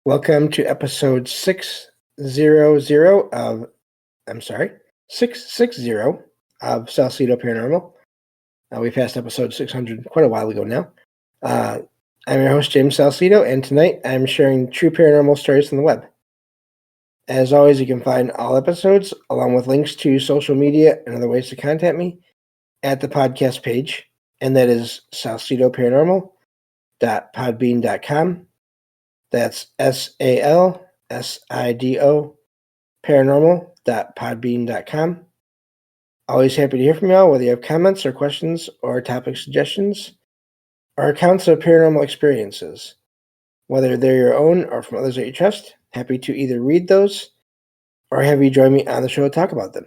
Welcome to episode 660 of Salsidoparanormal. We passed episode 600 quite a while ago now. I'm your host, James Salcido, and tonight I'm sharing true paranormal stories from the web. As always, you can find all episodes, along with links to social media and other ways to contact me, at the podcast page, and that is salsidoparanormal.podbean.com. That's SALSIDO paranormal.podbean.com. Always happy to hear from y'all, whether you have comments or questions or topic suggestions or accounts of paranormal experiences. Whether they're your own or from others that you trust, happy to either read those or have you join me on the show to talk about them.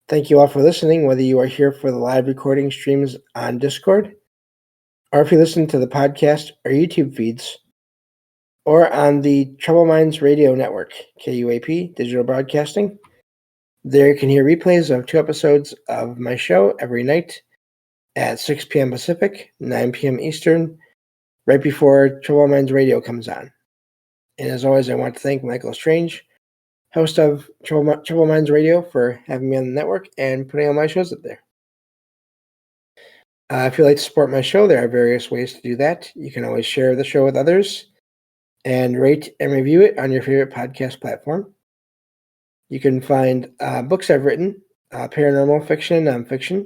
Thank you all for listening, whether you are here for the live recording streams on Discord or if you listen to the podcast or YouTube feeds, or on the Troubled Minds Radio Network, KUAP Digital Broadcasting. There you can hear replays of 2 episodes of my show every night at 6 p.m. Pacific, 9 p.m. Eastern, right before Troubled Minds Radio comes on. And as always, I want to thank Michael Strange, host of Troubled Minds Radio, for having me on the network and putting all my shows up there. If you'd like to support my show, there are various ways to do that. You can always share the show with others and rate and review it on your favorite podcast platform. You can find books I've written, paranormal fiction and nonfiction,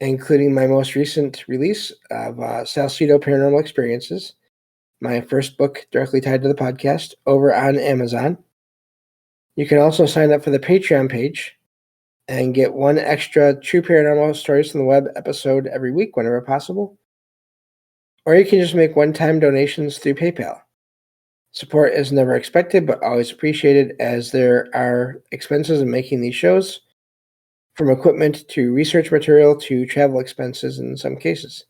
including my most recent release of Salcido Paranormal Experiences, my first book directly tied to the podcast, over on Amazon. You can also sign up for the Patreon page and get 1 extra True Paranormal Stories from the Web episode every week whenever possible. Or you can just make one-time donations through PayPal. Support is never expected, but always appreciated, as there are expenses in making these shows, from equipment to research material to travel expenses in some cases.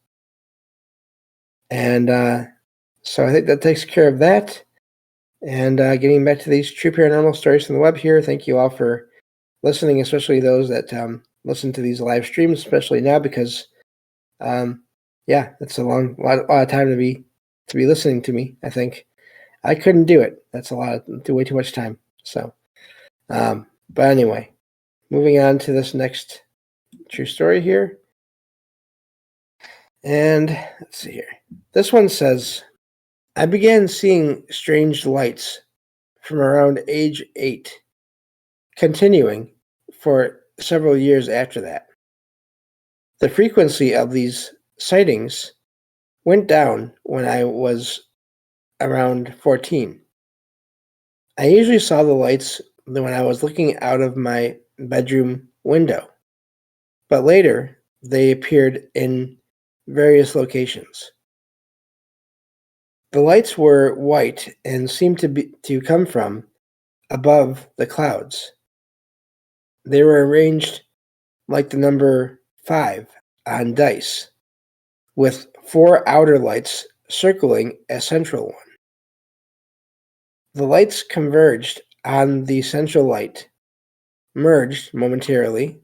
And so I think that takes care of that. And getting back to these true paranormal stories from the web here, thank you all for listening, especially those that listen to these live streams, especially now, because it's a lot of time to be listening to me. I think I couldn't do it. That's way too much time. So, but anyway, moving on to this next true story here. And let's see here. This one says, I began seeing strange lights from around age 8, continuing for several years after that. The frequency of these sightings went down when I was around 14. I usually saw the lights when I was looking out of my bedroom window, but later they appeared in various locations. The lights were white and seemed to come from above the clouds. They were arranged like the number 5 on dice, with 4 outer lights circling a central one. The lights converged on the central light, merged momentarily,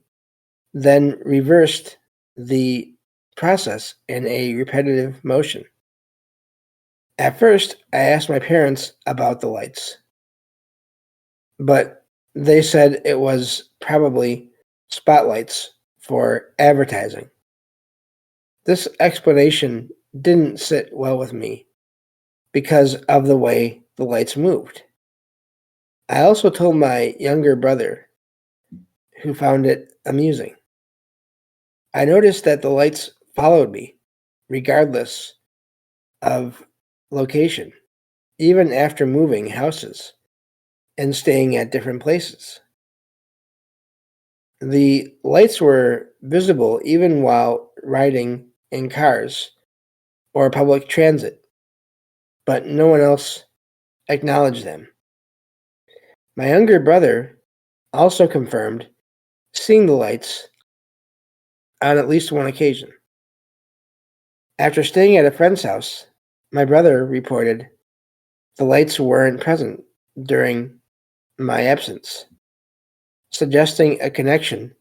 then reversed the process in a repetitive motion. At first, I asked my parents about the lights, but they said it was probably spotlights for advertising. This explanation didn't sit well with me because of the way the lights moved. I also told my younger brother, who found it amusing. I noticed that the lights followed me, regardless of location, even after moving houses and staying at different places. The lights were visible even while riding in cars or public transit, but no one else acknowledged them. My younger brother also confirmed seeing the lights on at least 1 occasion. After staying at a friend's house, my brother reported the lights weren't present during my absence, suggesting a connection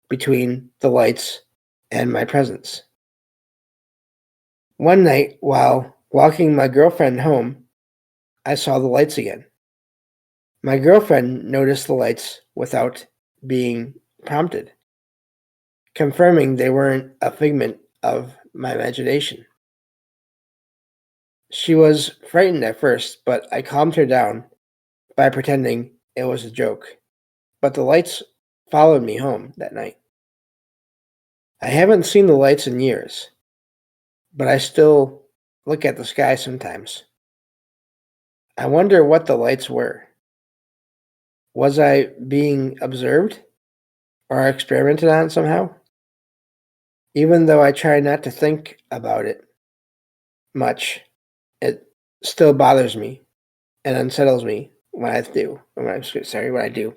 between the lights and my presence. One night, while walking my girlfriend home, I saw the lights again. My girlfriend noticed the lights without being prompted, confirming they weren't a figment of my imagination. She was frightened at first, but I calmed her down by pretending it was a joke. But the lights followed me home that night. I haven't seen the lights in years, but I still look at the sky sometimes. I wonder what the lights were. Was I being observed or experimented on somehow? Even though I try not to think about it much, it still bothers me and unsettles me when I do. When I do.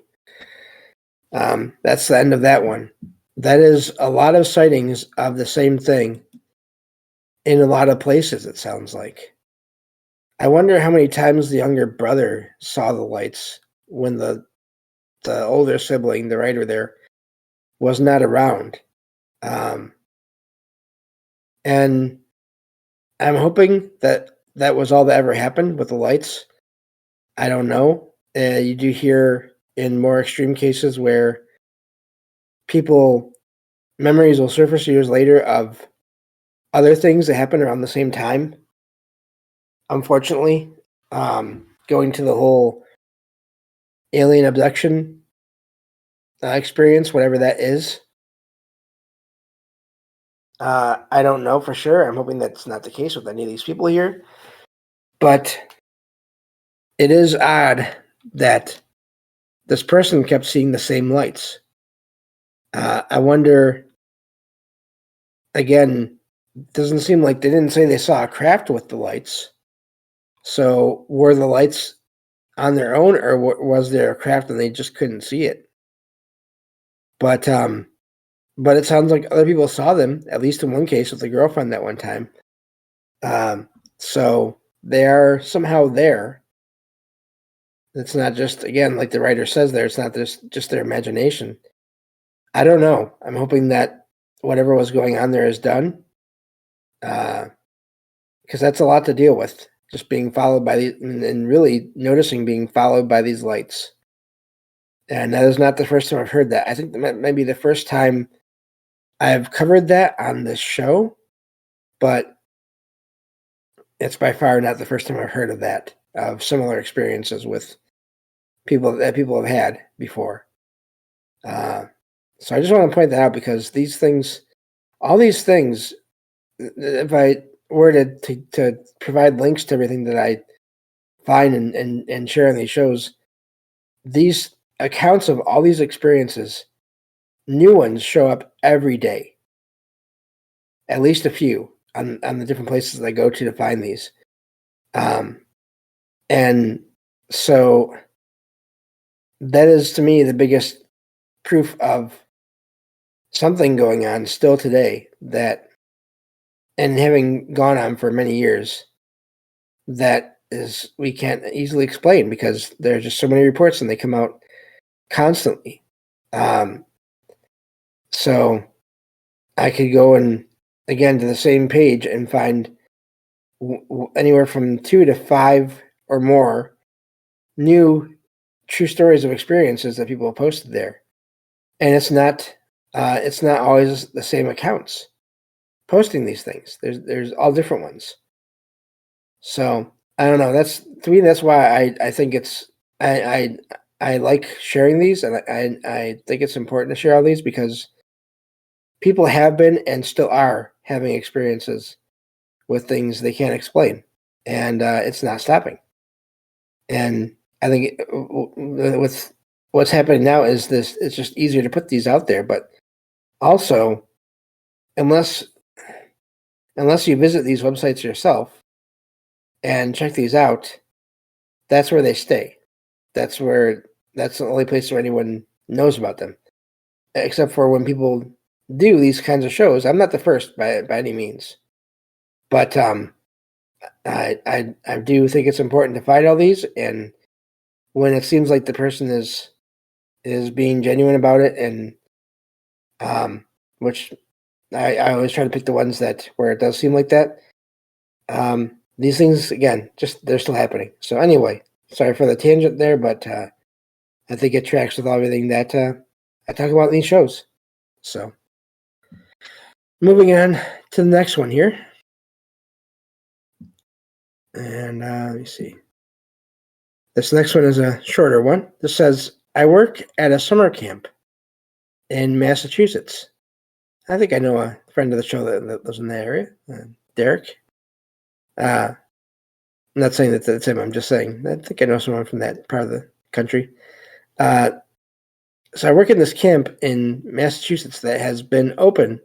That's the end of that one. That is a lot of sightings of the same thing in a lot of places, it sounds like. I wonder how many times the younger brother saw the lights when the older sibling, the writer there, was not around. And I'm hoping that that was all that ever happened with the lights. I don't know. You do hear in more extreme cases where memories will surface years later of other things that happened around the same time. Unfortunately, going to the whole alien abduction experience, whatever that is. I don't know for sure. I'm hoping that's not the case with any of these people here. But it is odd that this person kept seeing the same lights. I wonder, again, doesn't seem like they didn't say they saw a craft with the lights. So were the lights on their own, or was there a craft and they just couldn't see it? But it sounds like other people saw them, at least in one case with the girlfriend that one time. So they are somehow there. It's not just, again, like the writer says there, it's not just their imagination. I don't know. I'm hoping that whatever was going on there is done. Because that's a lot to deal with. Just being followed by these, and really noticing being followed by these lights. And that is not the first time I've heard that. I think that might be the first time I've covered that on this show, but it's by far not the first time I've heard of that, of similar experiences with people that people have had before. So I just want to point that out because these things, all these things, if I were to provide links to everything that I find and share on these shows, these accounts of all these experiences, new ones show up every day. At least a few on the different places I go to find these. And so that is to me the biggest proof of something going on still today, that, and having gone on for many years, that is, we can't easily explain because there are just so many reports and they come out constantly. So I could go and again to the same page and find anywhere from 2 to 5 or more new true stories of experiences that people have posted there, and it's not always the same accounts posting these things. There's all different ones. So I don't know. That's, to me, that's why I think it's I like sharing these, and I think it's important to share all these because people have been and still are having experiences with things they can't explain, and it's not stopping. And I think with what's happening now is this, it's just easier to put these out there, but also unless you visit these websites yourself and check these out, that's where they stay. That's the only place where anyone knows about them, except for when people do these kinds of shows. I'm not the first by any means, but I do think it's important to find all these, and when it seems like the person is being genuine about it, and which I always try to pick the ones that where it does seem like that. these things, again, just they're still happening. So anyway, sorry for the tangent there, but I think it tracks with everything that I talk about in these shows. So moving on to the next one here. And let me see. This next one is a shorter one. This says, I work at a summer camp in Massachusetts. I think I know a friend of the show that lives in that area, Derek. I'm not saying that that's him. I'm just saying I think I know someone from that part of the country. So I work in this camp in Massachusetts that has been open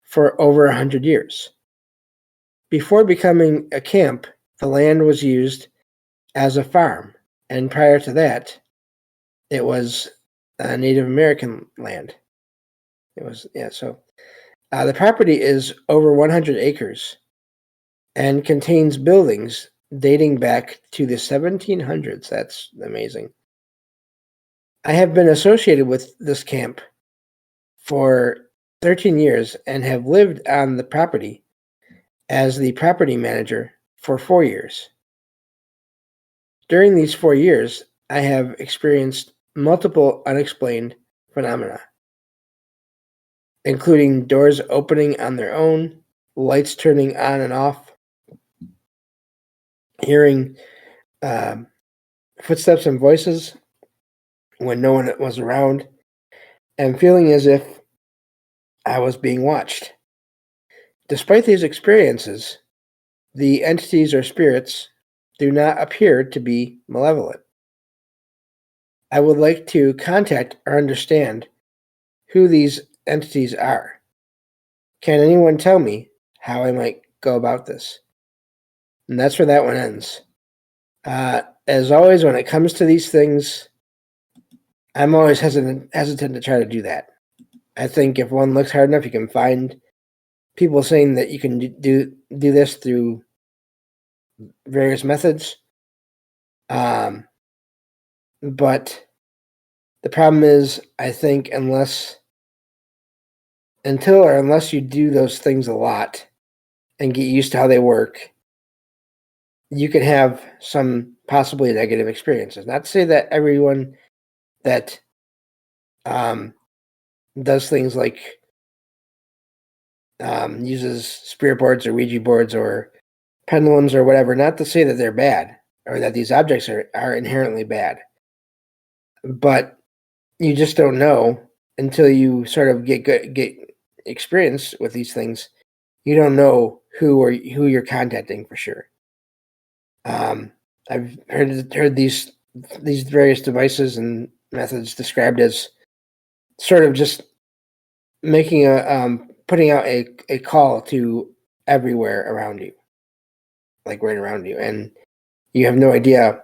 for over 100 years. Before becoming a camp, the land was used as a farm, and prior to that, it was Native American land. It was, yeah, so the property is over 100 acres and contains buildings dating back to the 1700s. That's amazing. I have been associated with this camp for 13 years and have lived on the property as the property manager for 4 years. During these 4 years, I have experienced multiple unexplained phenomena, including doors opening on their own, lights turning on and off, hearing footsteps and voices when no one was around, and feeling as if I was being watched. Despite these experiences, the entities or spirits do not appear to be malevolent. I would like to contact or understand who these entities are. Can anyone tell me how I might go about this? And that's where that one ends. As always, when it comes to these things, I'm always hesitant to try to do that. I think if one looks hard enough, you can find people saying that you can do this through various methods. But the problem is, I think unless you do those things a lot and get used to how they work, you can have some possibly negative experiences. Not to say that everyone that does things like uses spirit boards or Ouija boards or pendulums or whatever, not to say that they're bad or that these objects are inherently bad. But you just don't know until you sort of get experience with these things. You don't know who you're contacting for sure. I've heard these various devices and methods described as sort of just making putting out a call to everywhere around you, like right around you, and you have no idea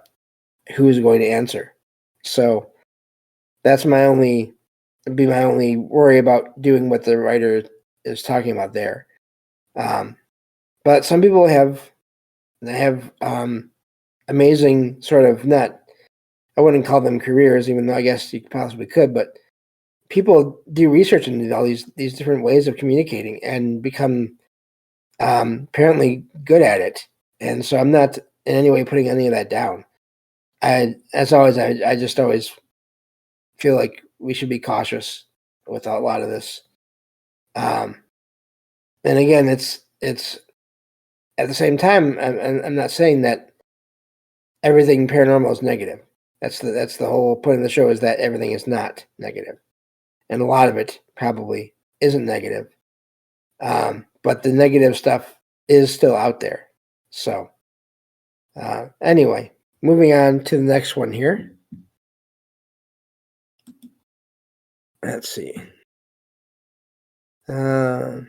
who is going to answer. So that's my only worry about doing what the writer is talking about there. But some people have amazing sort of I wouldn't call them careers, even though I guess you possibly could, but people do research into all these different ways of communicating and become apparently good at it. And so I'm not in any way putting any of that down. As always, I just always feel like we should be cautious with a lot of this. And again, it's at the same time, I'm not saying that everything paranormal is negative. That's the whole point of the show, is that everything is not negative, and a lot of it probably isn't negative. But the negative stuff is still out there. So anyway, moving on to the next one here. Let's see. All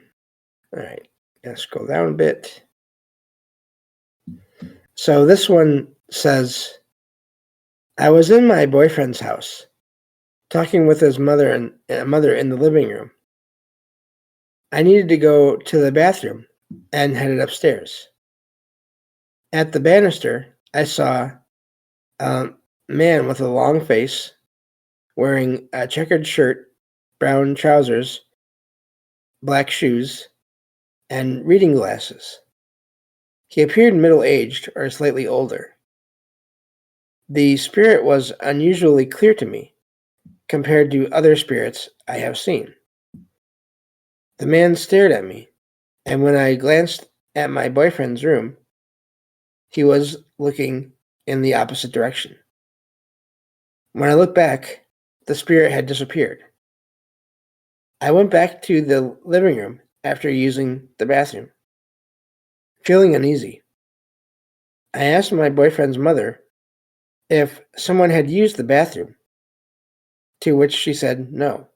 right, let's scroll down a bit. So this one says, I was in my boyfriend's house, talking with his mother in the living room. I needed to go to the bathroom and headed upstairs. At the banister, I saw a man with a long face, wearing a checkered shirt, brown trousers, black shoes, and reading glasses. He appeared middle-aged or slightly older. The spirit was unusually clear to me compared to other spirits I have seen. The man stared at me, and when I glanced at my boyfriend's room, he was looking in the opposite direction. When I looked back, the spirit had disappeared. I went back to the living room after using the bathroom, feeling uneasy. I asked my boyfriend's mother if someone had used the bathroom, to which she said no.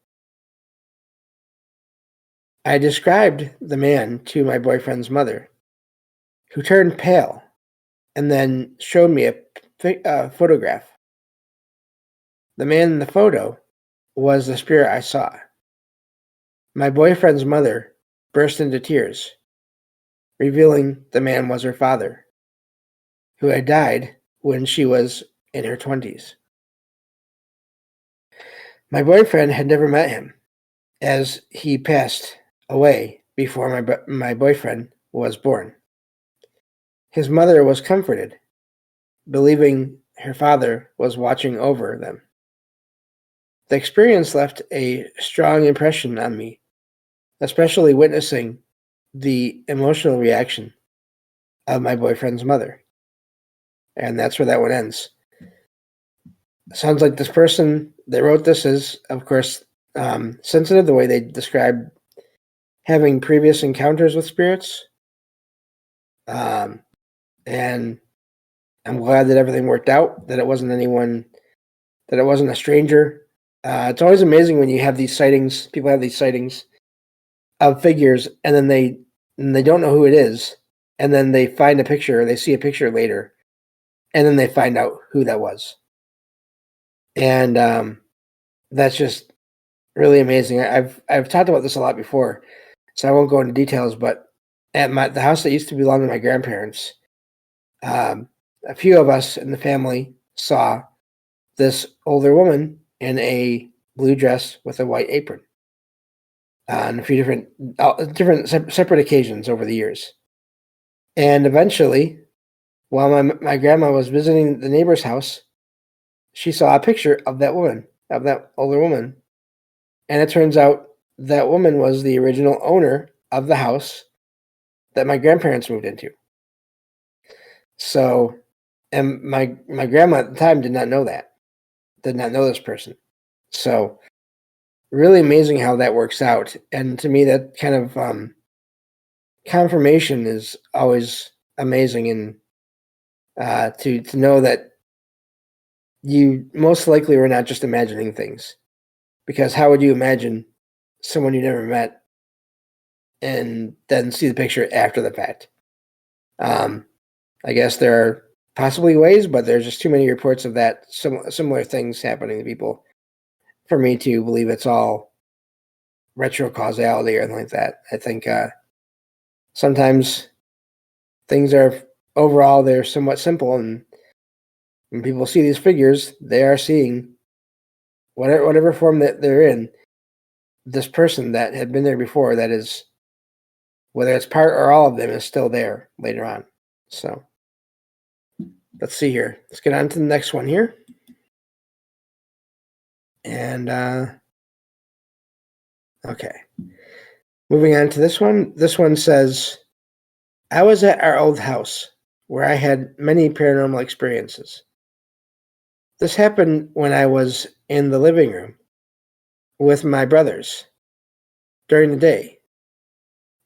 I described the man to my boyfriend's mother, who turned pale and then showed me a photograph. The man in the photo was the spirit I saw. My boyfriend's mother burst into tears, revealing the man was her father, who had died when she was in her 20s. My boyfriend had never met him, as he passed away before my boyfriend was born. His mother was comforted, believing her father was watching over them. The experience left a strong impression on me, especially witnessing the emotional reaction of my boyfriend's mother. And that's where that one ends. Sounds like this person that wrote this is, of course, sensitive, the way they describe having previous encounters with spirits. And I'm glad that everything worked out, that it wasn't anyone, that it wasn't a stranger. It's always amazing when you have these sightings, people have these sightings of figures, and then they don't know who it is, and then they find a picture, or they see a picture later, and then they find out who that was. And that's just really amazing. I've talked about this a lot before, so I won't go into details, but at the house that used to belong to my grandparents, a few of us in the family saw this older woman in a blue dress with a white apron on a few different separate occasions over the years. And eventually, while my grandma was visiting the neighbor's house, she saw a picture of that woman, of that older woman. And it turns out that woman was the original owner of the house that my grandparents moved into. So, and my grandma at the time did not know this person. So, really amazing how that works out. And to me, that kind of confirmation is always amazing, and to know that you most likely were not just imagining things. Because how would you imagine someone you never met and then see the picture after the fact? I guess there are possibly ways, but there's just too many reports of that similar things happening to people for me to believe it's all retro causality or anything like that. I think sometimes things are overall they're somewhat simple, and when people see these figures, they are seeing whatever form that they're in. This person that had been there before, that is, whether it's part or all of them, is still there later on. So let's see here. Let's get on to the next one here. And okay. Moving on to this one. This one says, I was at our old house where I had many paranormal experiences. This happened when I was in the living room with my brothers during the day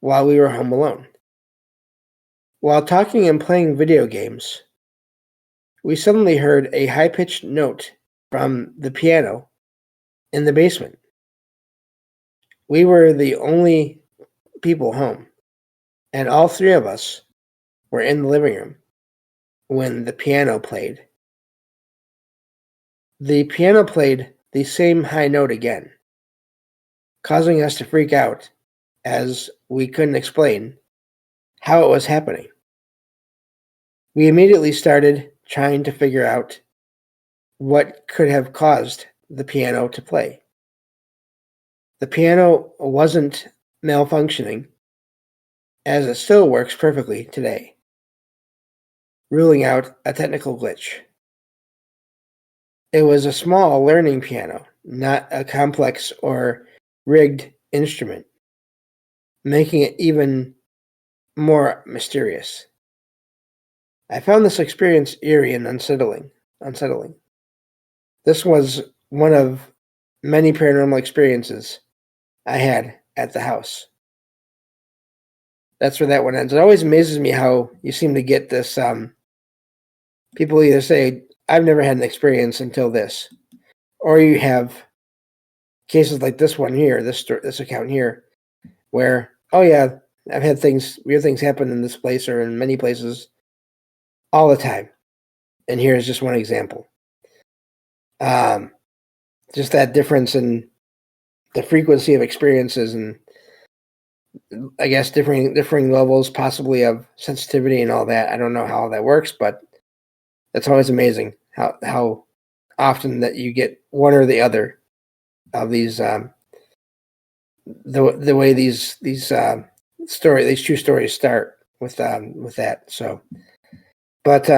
while we were home alone. While talking and playing video games, we suddenly heard a high-pitched note from the piano in the basement. We were the only people home, and all three of us were in the living room when the piano played. The piano played the same high note again, causing us to freak out as we couldn't explain how it was happening. We immediately started trying to figure out what could have caused the piano to play. The piano wasn't malfunctioning, as it still works perfectly today. ruling out a technical glitch. It was a small learning piano, not a complex or rigged instrument, making it even more mysterious. I found this experience eerie and unsettling. This was one of many paranormal experiences I had at the house. That's where that one ends. It always amazes me how you seem to get this. People either say, I've never had an experience until this, or you have cases like this one here, this account here, where, oh yeah, I've had weird things happen in this place or in many places all the time. And here's just one example. Just that difference in the frequency of experiences and I guess differing levels possibly of sensitivity and all that. I don't know how that works, but it's always amazing how often that you get one or the other of these the way these true stories start with that. So, but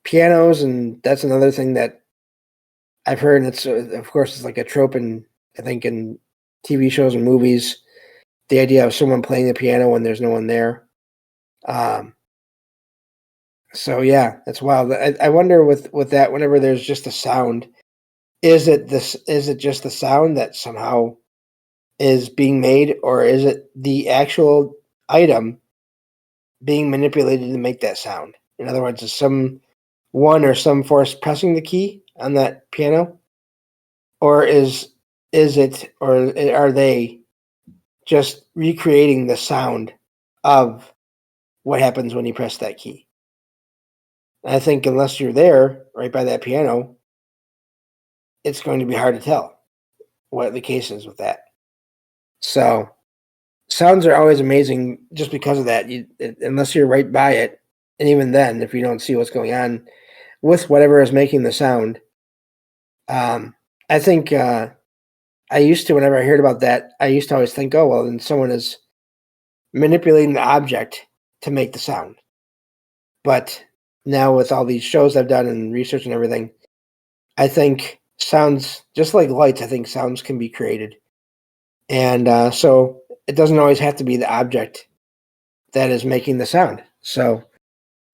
pianos, and that's another thing that I've heard. It's of course it's like a trope in I think in TV shows and movies. The idea of someone playing the piano when there's no one there. So yeah, that's wild. I wonder with that, whenever there's just a sound, is it just the sound that somehow is being made, or is it the actual item being manipulated to make that sound? In other words, is some force pressing the key on that piano, or are they just recreating the sound of what happens when you press that key? I think unless you're there right by that piano, it's going to be hard to tell what the case is with that. So sounds are always amazing just because of that. Unless you're right by it, and even then, if you don't see what's going on with whatever is making the sound, I think I used to, whenever I heard about that, I used to always think, oh, well, then someone is manipulating the object to make the sound. But now with all these shows I've done and research and everything, I think sounds, just like lights, I think sounds can be created. And so it doesn't always have to be the object that is making the sound. So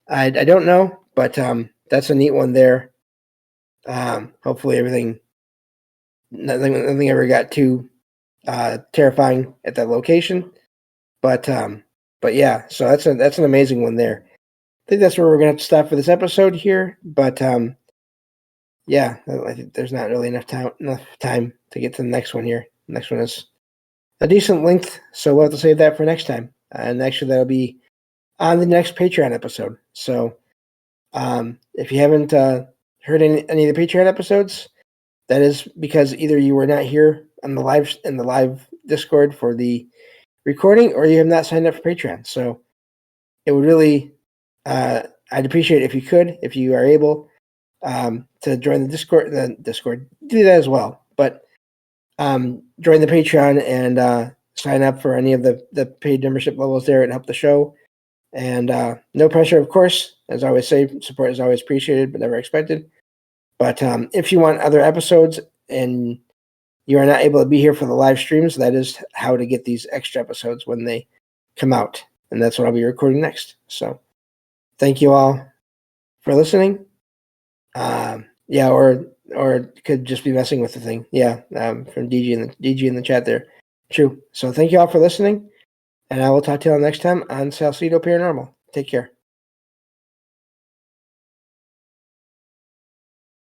I don't know, but that's a neat one there. Hopefully nothing ever got too terrifying at that location. But yeah, so that's an amazing one there. I think that's where we're gonna have to stop for this episode here. But yeah, I think there's not really enough time to get to the next one here. The next one is a decent length, so we'll have to save that for next time. And actually, that'll be on the next Patreon episode. So if you haven't heard any of the Patreon episodes, that is because either you were not here on the live Discord for the recording, or you have not signed up for Patreon. So it would really, I'd appreciate it if you are able to join the Discord. Do that as well. But join the Patreon and sign up for any of the paid membership levels there and help the show. And no pressure, of course. As I always say, support is always appreciated but never expected. But if you want other episodes and you are not able to be here for the live streams, that is how to get these extra episodes when they come out. And that's what I'll be recording next. So thank you all for listening. Yeah, or could just be messing with the thing. Yeah, from DG in the chat there. True. So thank you all for listening, and I will talk to you all next time on Salsidoparanormal. Take care.